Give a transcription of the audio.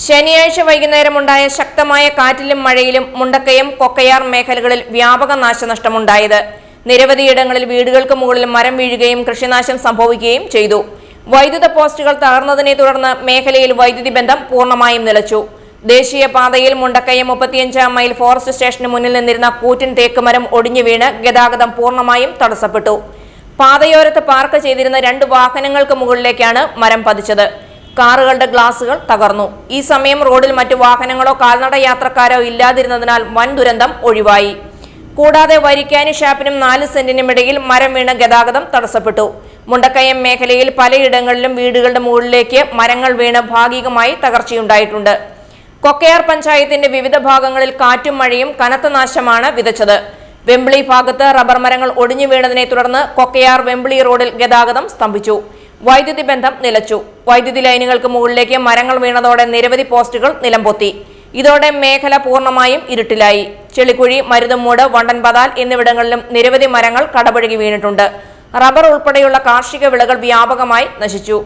ശനിയാഴ്ച വൈകുന്നേരമുണ്ടായ ശക്തമായ കാറ്റിലും മഴയിലും മുണ്ടക്കയം കൊക്കയാർ മേഖലകളിൽ വ്യാപക നാശനഷ്ടമുണ്ടായത്. നിരവധിയിടങ്ങളിൽ വീടുകൾക്ക് മുകളിൽ മരം വീഴുകയും കൃഷിനാശം സംഭവിക്കുകയും ചെയ്തു. വൈദ്യുത പോസ്റ്റുകൾ തകർന്നതിനെ തുടർന്ന് മേഖലയിൽ വൈദ്യുതി ബന്ധം പൂർണ്ണമായും നിലച്ചു. ദേശീയപാതയിൽ മുണ്ടക്കയം 35 മൈൽ ഫോറസ്റ്റ് സ്റ്റേഷന് മുന്നിൽ നിന്നിരുന്ന കൂറ്റൻ തേക്കുമരം ഒടിഞ്ഞു വീണ് ഗതാഗതം പൂർണ്ണമായും തടസ്സപ്പെട്ടു. പാതയോരത്ത് പാർക്ക് ചെയ്തിരുന്ന 2 വാഹനങ്ങൾക്ക് മുകളിലേക്കാണ് മരം പതിച്ചത്. കാറുകളുടെ ഗ്ലാസുകൾ തകർന്നു. ഈ സമയം റോഡിൽ മറ്റു വാഹനങ്ങളോ കാൽനട യാത്രക്കാരോ ഇല്ലാതിരുന്നതിനാൽ വൻ ദുരന്തം ഒഴിവായി. കൂടാതെ വരിക്കാനി ഷാപ്പിനും 4 സെന്റിനും ഇടയിൽ മരം വീണ് ഗതാഗതം തടസ്സപ്പെട്ടു. മുണ്ടക്കയം മേഖലയിൽ പലയിടങ്ങളിലും വീടുകളുടെ മുകളിലേക്ക് മരങ്ങൾ വീണ് ഭാഗികമായി തകർച്ചയുണ്ടായിട്ടുണ്ട്. കൊക്കയാർ പഞ്ചായത്തിന്റെ വിവിധ ഭാഗങ്ങളിൽ കാറ്റും മഴയും കനത്ത നാശമാണ് വിതച്ചത്. വെമ്പിളി ഭാഗത്ത് റബ്ബർ മരങ്ങൾ ഒടിഞ്ഞു വീണതിനെ തുടർന്ന് കൊക്കയാർ വെമ്പിളി റോഡിൽ ഗതാഗതം സ്തംഭിച്ചു. വൈദ്യുതി ബന്ധം നിലച്ചു. വൈദ്യുതി ലൈനുകൾക്ക് മുകളിലേക്ക് മരങ്ങൾ വീണതോടെ നിരവധി പോസ്റ്റുകൾ നിലംപൊത്തി. ഇതോടെ മേഖല പൂർണ്ണമായും ഇരുട്ടിലായി. ചെളിക്കുഴി, മരുതമ്മൂട്, വണ്ടൻപതാൽ എന്നിവിടങ്ങളിലും നിരവധി മരങ്ങൾ കടപുഴകി വീണിട്ടുണ്ട്. റബ്ബർ ഉൾപ്പെടെയുള്ള കാർഷിക വിളകൾ വ്യാപകമായി നശിച്ചു.